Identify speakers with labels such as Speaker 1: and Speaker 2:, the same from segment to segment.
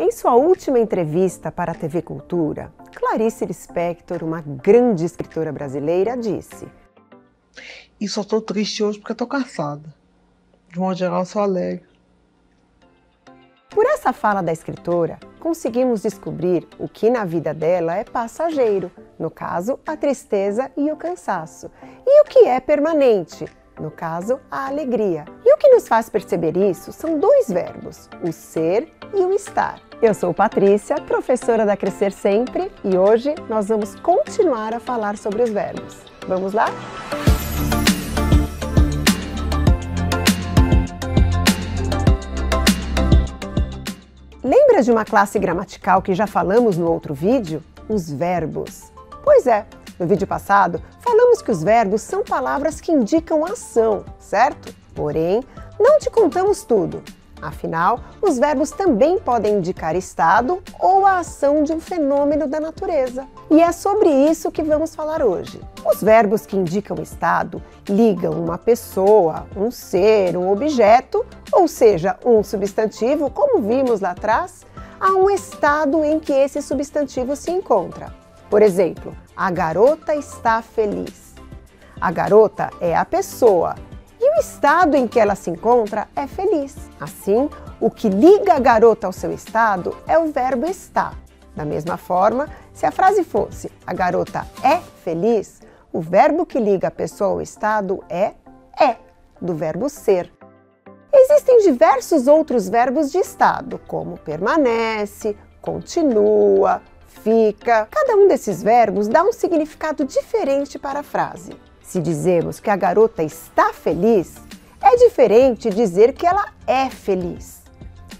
Speaker 1: Em sua última entrevista para a TV Cultura, Clarice Lispector, uma grande escritora brasileira, disse:
Speaker 2: "E só estou triste hoje porque estou cansada. De modo geral, sou alegre."
Speaker 1: Por essa fala da escritora, conseguimos descobrir o que na vida dela é passageiro, no caso, a tristeza e o cansaço, e o que é permanente, no caso, a alegria. E o que nos faz perceber isso são dois verbos, o ser e o estar. Eu sou Patrícia, professora da Crescer Sempre, e hoje nós vamos continuar a falar sobre os verbos. Vamos lá? Lembra de uma classe gramatical que já falamos no outro vídeo? Os verbos. Pois é, no vídeo passado falamos que os verbos são palavras que indicam ação, certo? Porém, não te contamos tudo. Afinal, os verbos também podem indicar estado ou a ação de um fenômeno da natureza. E é sobre isso que vamos falar hoje. Os verbos que indicam estado ligam uma pessoa, um ser, um objeto, ou seja, um substantivo, como vimos lá atrás, a um estado em que esse substantivo se encontra. Por exemplo, a garota está feliz. A garota é a pessoa. E o estado em que ela se encontra é feliz. Assim, o que liga a garota ao seu estado é o verbo estar. Da mesma forma, se a frase fosse "a garota é feliz", o verbo que liga a pessoa ao estado é, do verbo ser. Existem diversos outros verbos de estado, como permanece, continua, fica. Cada um desses verbos dá um significado diferente para a frase. Se dizemos que a garota está feliz, é diferente dizer que ela é feliz.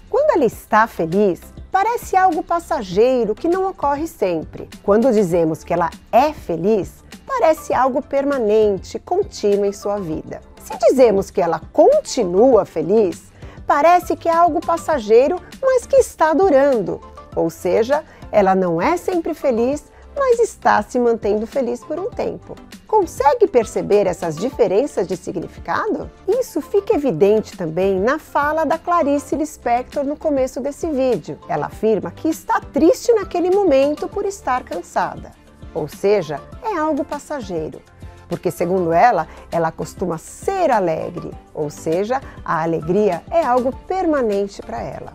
Speaker 1: Quando ela está feliz, parece algo passageiro que não ocorre sempre. Quando dizemos que ela é feliz, parece algo permanente, contínuo em sua vida. Se dizemos que ela continua feliz, parece que é algo passageiro, mas que está durando. Ou seja, ela não é sempre feliz, mas está se mantendo feliz por um tempo. Consegue perceber essas diferenças de significado? Isso fica evidente também na fala da Clarice Lispector no começo desse vídeo. Ela afirma que está triste naquele momento por estar cansada. Ou seja, é algo passageiro. Porque, segundo ela costuma ser alegre. Ou seja, a alegria é algo permanente para ela.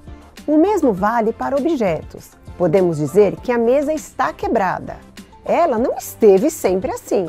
Speaker 1: O mesmo vale para objetos. Podemos dizer que a mesa está quebrada. Ela não esteve sempre assim.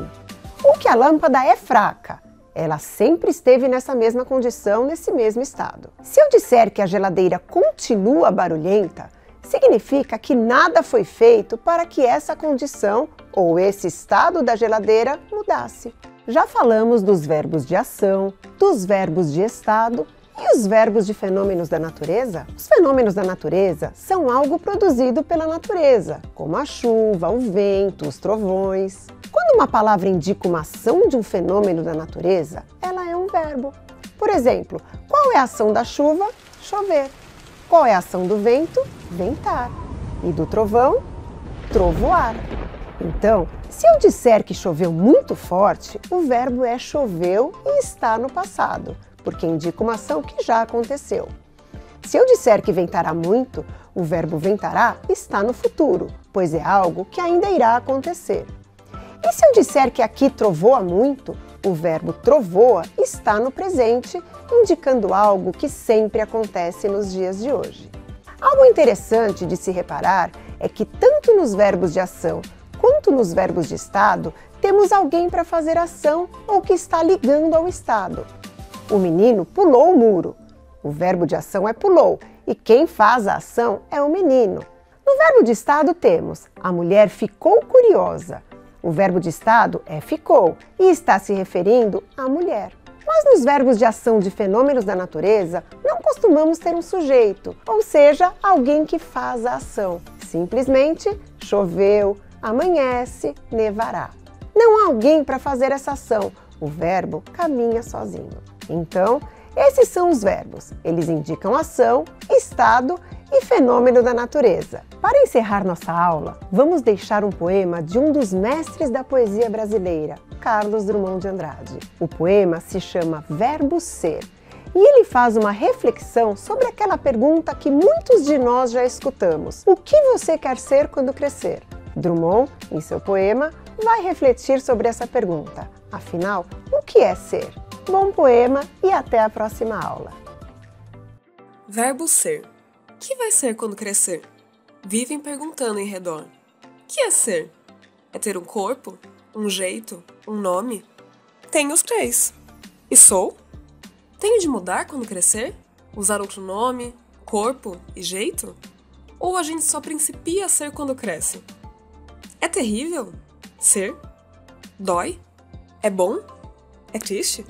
Speaker 1: Ou que a lâmpada é fraca. Ela sempre esteve nessa mesma condição, nesse mesmo estado. Se eu disser que a geladeira continua barulhenta, significa que nada foi feito para que essa condição ou esse estado da geladeira mudasse. Já falamos dos verbos de ação, dos verbos de estado e os verbos de fenômenos da natureza? Os fenômenos da natureza são algo produzido pela natureza, como a chuva, o vento, os trovões. Quando uma palavra indica uma ação de um fenômeno da natureza, ela é um verbo. Por exemplo, qual é a ação da chuva? Chover. Qual é a ação do vento? Ventar. E do trovão? Trovoar. Então, se eu disser que choveu muito forte, o verbo é choveu e está no passado, porque indica uma ação que já aconteceu. Se eu disser que ventará muito, o verbo ventará está no futuro, pois é algo que ainda irá acontecer. E se eu disser que aqui trovoa muito, o verbo trovoa está no presente, indicando algo que sempre acontece nos dias de hoje. Algo interessante de se reparar é que tanto nos verbos de ação quanto nos verbos de estado, temos alguém para fazer ação ou que está ligando ao estado. O menino pulou o muro. O verbo de ação é pulou e quem faz a ação é o menino. No verbo de estado temos a mulher ficou curiosa. O verbo de estado é ficou e está se referindo à mulher. Mas nos verbos de ação de fenômenos da natureza, não costumamos ter um sujeito, ou seja, alguém que faz a ação. Simplesmente choveu, amanhece, nevará. Não há alguém para fazer essa ação. O verbo caminha sozinho. Então, esses são os verbos. Eles indicam ação, estado e fenômeno da natureza. Para encerrar nossa aula, vamos deixar um poema de um dos mestres da poesia brasileira, Carlos Drummond de Andrade. O poema se chama Verbo Ser E ele faz uma reflexão sobre aquela pergunta que muitos de nós já escutamos: o que você quer ser quando crescer? Drummond, em seu poema, vai refletir sobre essa pergunta. Afinal, o que é ser? Bom poema e até a próxima aula.
Speaker 3: Verbo ser. O que vai ser quando crescer? Vivem perguntando em redor. O que é ser? É ter um corpo? Um jeito? Um nome? Tenho os 3. E sou? Tenho de mudar quando crescer? Usar outro nome, corpo e jeito? Ou a gente só principia a ser quando cresce? É terrível? Ser? Dói? É bom? É triste?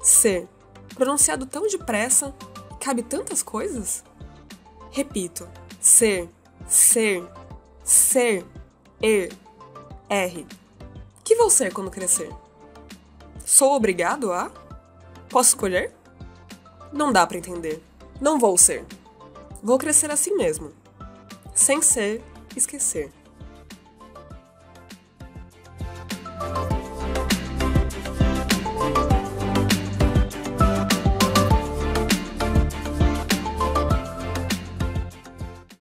Speaker 3: Ser. Pronunciado tão depressa, cabe tantas coisas? Repito. Ser. Ser. Ser. Er. R. Que vou ser quando crescer? Sou obrigado a? Posso escolher? Não dá pra entender. Não vou ser. Vou crescer assim mesmo. Sem ser, esquecer.